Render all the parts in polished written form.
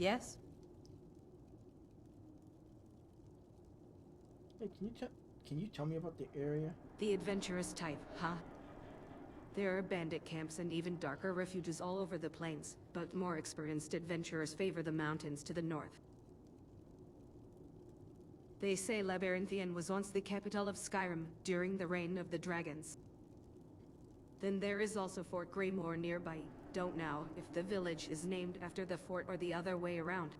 Yes? Hey, can you tell me about the area? The adventurous type, huh? There are bandit camps and even darker refuges all over the plains, but more experienced adventurers favor the mountains to the north. They say Labyrinthian was once the capital of Skyrim during the reign of the dragons. Then there is also Fort Greymore nearby. Don't know if the village is named after the fort or the other way around.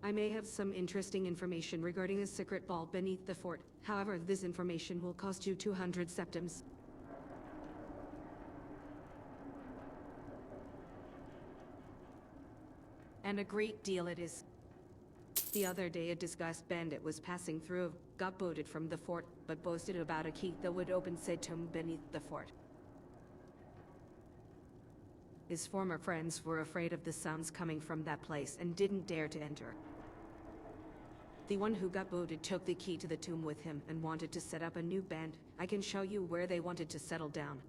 I may have some interesting information regarding a secret vault beneath the fort. However, this information will cost you 200 septims. And a great deal it is. The other day a disguised bandit was passing through, got booted from the fort, but boasted about a key that would open said tomb beneath the fort. His former friends were afraid of the sounds coming from that place and didn't dare to enter. The one who got booted took the key to the tomb with him and wanted to set up a new band. I can show you where they wanted to settle down.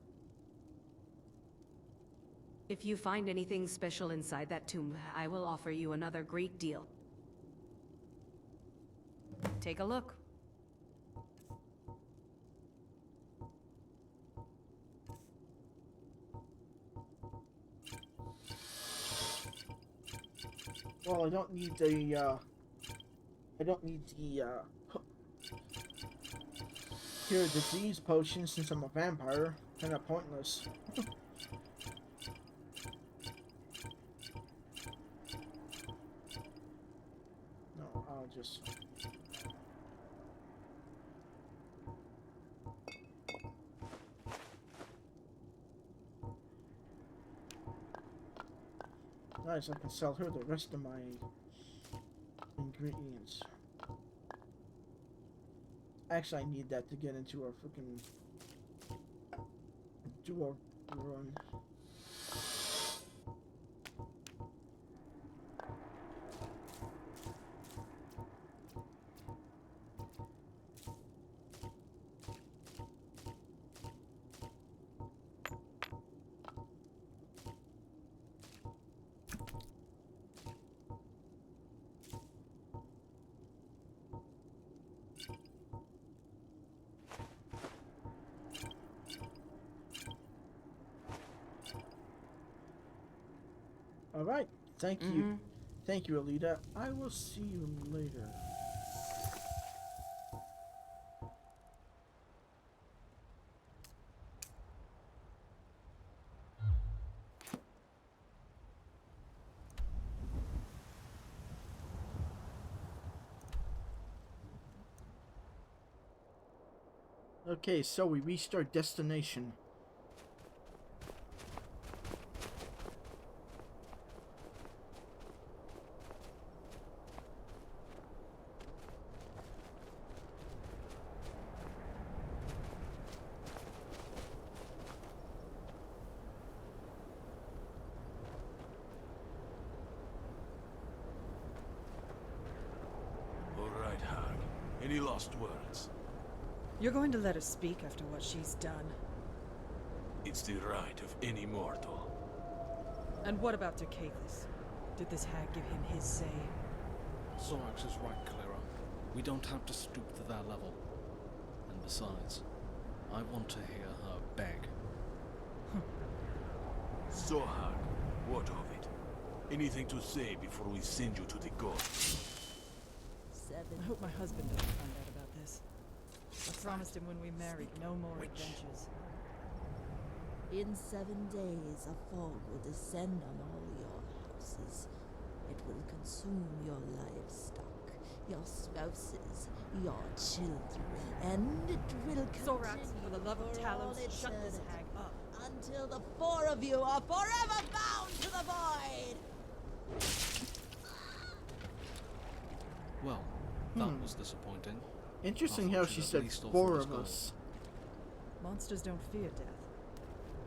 If you find anything special inside that tomb, I will offer you another great deal. Take a look. Well, I don't need the cure disease potion since I'm a vampire. Kinda pointless. No, I'll just... Nice, I can sell her the rest of my ingredients. Actually, I need that to get into our freaking duo run. Alright, thank you. Thank you, Alita. I will see you later. Okay, so we reached our destination. Any last words? You're going to let her speak after what she's done. It's the right of any mortal. And what about Deerkethus? Did this hag give him his say? Zorax is right, Clara. We don't have to stoop to their level. And besides, I want to hear her beg. Zohar, what of it? Anything to say before we send you to the gods? I hope my husband doesn't find out about this. I promised him when we married no more adventures. In 7 days, a fog will descend on all your houses. It will consume your livestock, your spouses, your children, and it will continue Zorax, for the love of Talos, shut this hag up. Until the 4 of you are forever bound to the void! Well, that was disappointing. Interesting how she said 4 of us. Monsters don't fear death,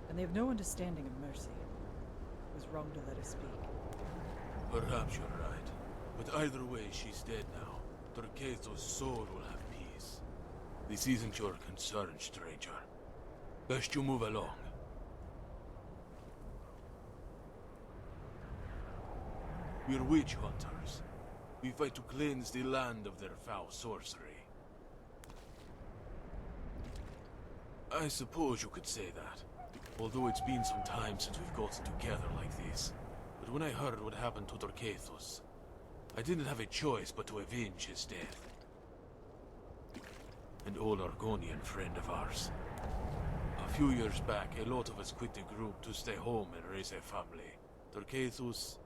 and they have no understanding of mercy. It was wrong to let her speak. Perhaps you're right. But either way, she's dead now. Deerkethus' soul will have peace. This isn't your concern, stranger. Best you move along. We're witch hunters. We fight to cleanse the land of their foul sorcery. I suppose you could say that. Although it's been some time since we've gotten together like this. But when I heard what happened to Deerkethus, I didn't have a choice but to avenge his death. An old Argonian friend of ours. A few years back, a lot of us quit the group to stay home and raise a family. Deerkethus,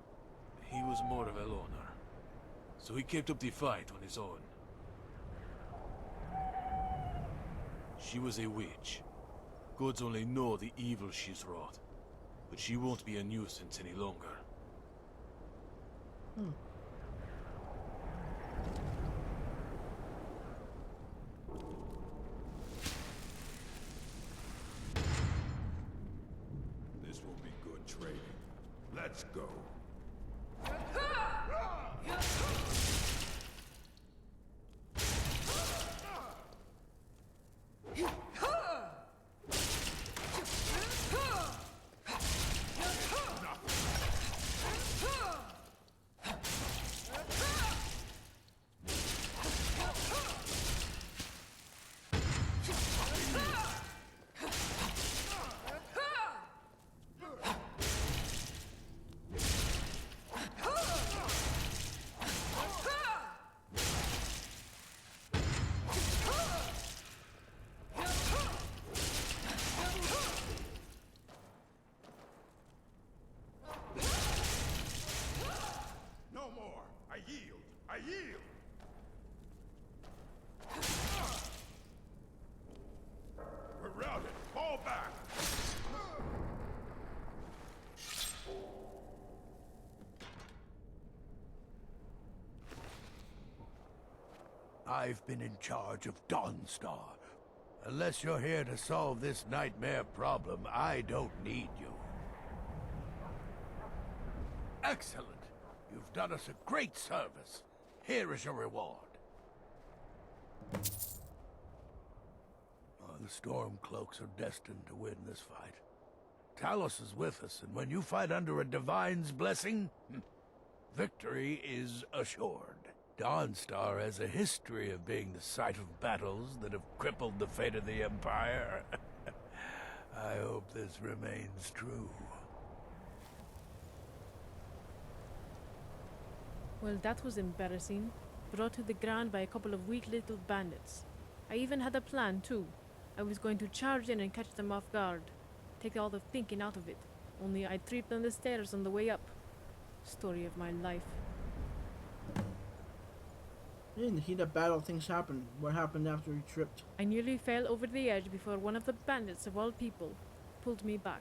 he was more of a loner. So he kept up the fight on his own. She was a witch. Gods only know the evil she's wrought. But she won't be a nuisance any longer. This will be good trading. Let's go. No more. I yield. I yield. We're routed. Fall back. I've been in charge of Dawnstar. Unless you're here to solve this nightmare problem, I don't need you. Excellent! You've done us a great service. Here is your reward. Oh, the Stormcloaks are destined to win this fight. Talos is with us, and when you fight under a Divine's blessing, victory is assured. Dawnstar has a history of being the site of battles that have crippled the fate of the Empire. I hope this remains true. Well, that was embarrassing. Brought to the ground by a couple of weak little bandits. I even had a plan, too. I was going to charge in and catch them off guard. Take all the thinking out of it. Only I tripped on the stairs on the way up. Story of my life. In the heat of battle, things happen. What happened after you tripped? I nearly fell over the edge before one of the bandits, of all people, pulled me back.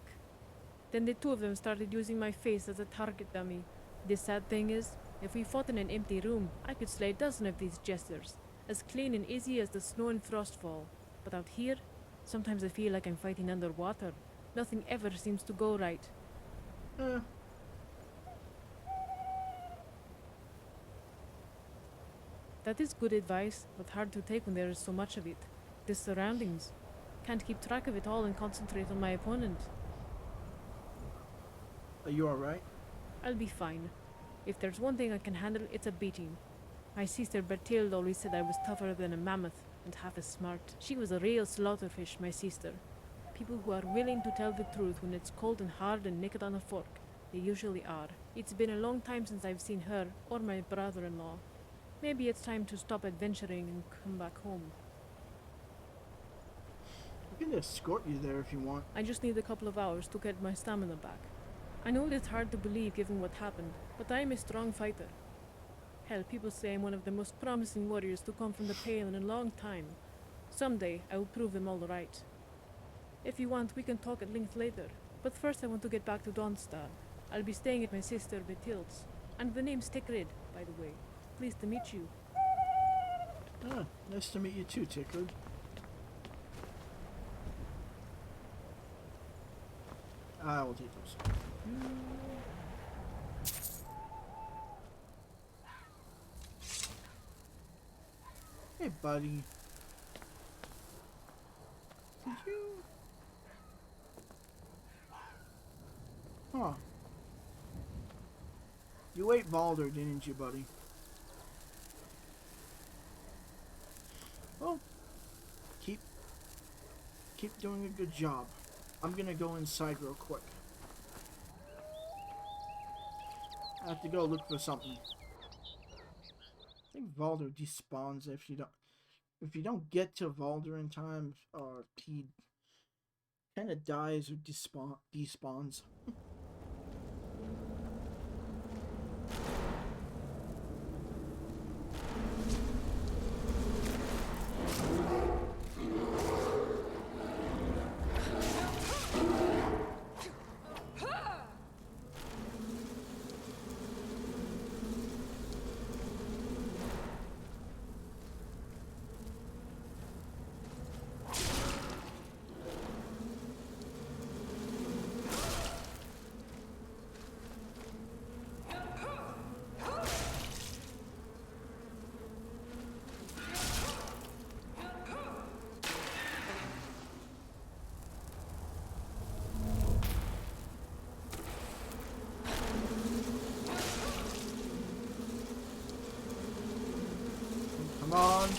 Then the two of them started using my face as a target dummy. The sad thing is, if we fought in an empty room, I could slay a dozen of these jesters, as clean and easy as the snow and frost fall. But out here, sometimes I feel like I'm fighting underwater. Nothing ever seems to go right. That is good advice, but hard to take when there is so much of it. The surroundings. Can't keep track of it all and concentrate on my opponent. Are you alright? I'll be fine. If there's one thing I can handle, it's a beating. My sister Bertilde always said I was tougher than a mammoth and half as smart. She was a real slaughterfish, my sister. People who are willing to tell the truth when it's cold and hard and naked on a fork. They usually are. It's been a long time since I've seen her or my brother-in-law. Maybe it's time to stop adventuring and come back home. I can escort you there if you want. I just need a couple of hours to get my stamina back. I know it's hard to believe given what happened, but I am a strong fighter. Hell, people say I'm one of the most promising warriors to come from the Pale in a long time. Someday, I will prove them all right. If you want, we can talk at length later. But first I want to get back to Dawnstar. I'll be staying at my sister Bertilde's. And the name's Tickrid, by the way. Pleased to meet you. Ah, nice to meet you too, Tickrid. I will take those. Hey, buddy. Did you? Huh. You ate Balder, didn't you, buddy? Well, keep doing a good job. I'm gonna go inside real quick. I have to go look for something. I think Valder despawns if you don't get to Valder in time, he kind of dies or despawns. Come on.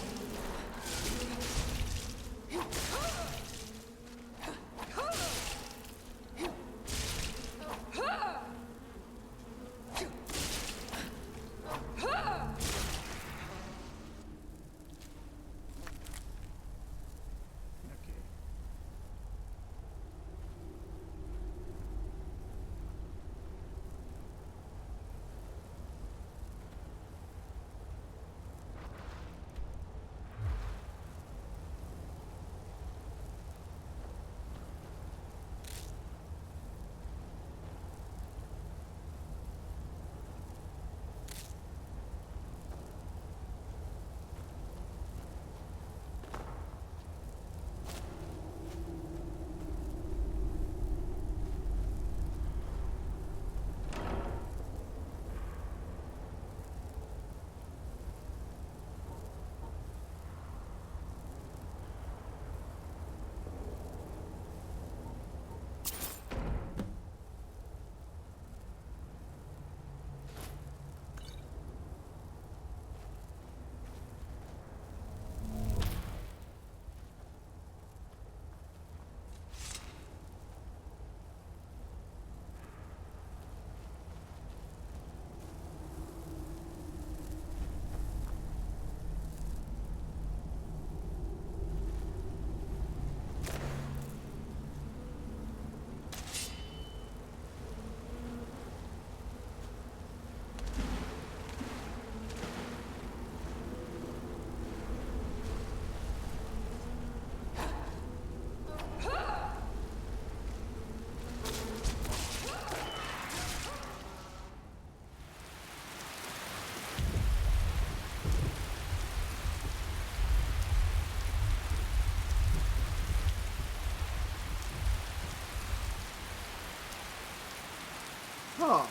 Huh.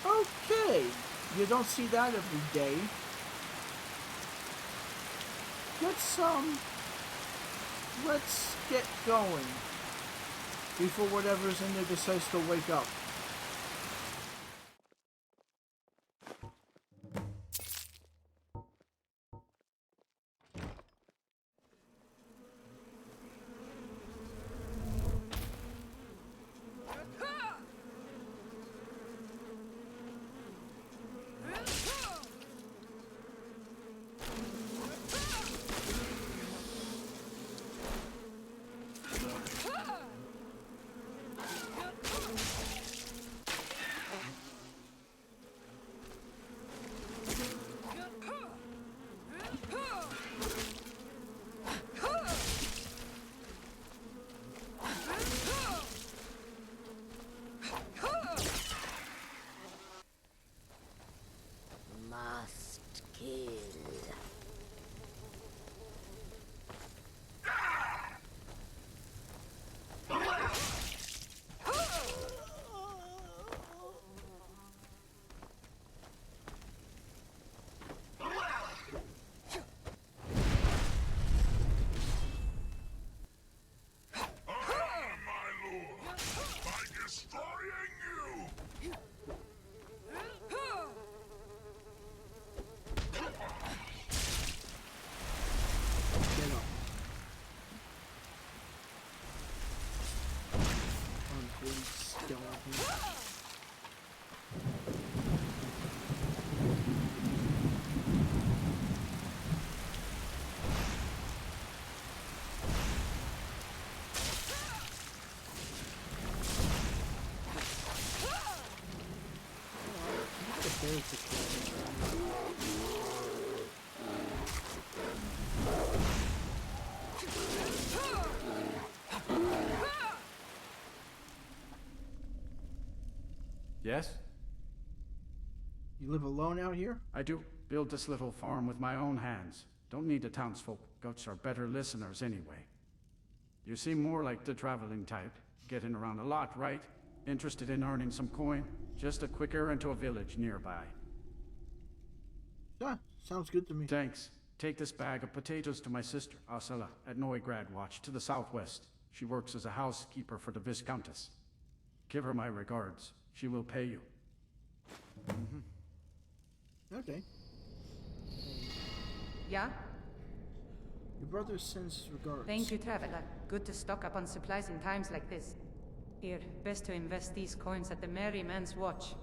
Okay. You don't see that every day. Let's get going before whatever's in there decides to wake up. There's the kitchen. Yes? You live alone out here? I do. Build this little farm with my own hands. Don't need the townsfolk. Goats are better listeners anyway. You seem more like the traveling type. Getting around a lot, right? Interested in earning some coin? Just a quick errand to a village nearby. Yeah, sounds good to me. Thanks. Take this bag of potatoes to my sister, Asela, at Neugrad Watch, to the southwest. She works as a housekeeper for the Viscountess. Give her my regards. She will pay you. Okay. Yeah? Your brother sends his regards. Thank you, traveler. Good to stock up on supplies in times like this. Here, best to invest these coins at the Merry Man's Watch.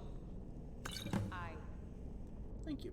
Thank you.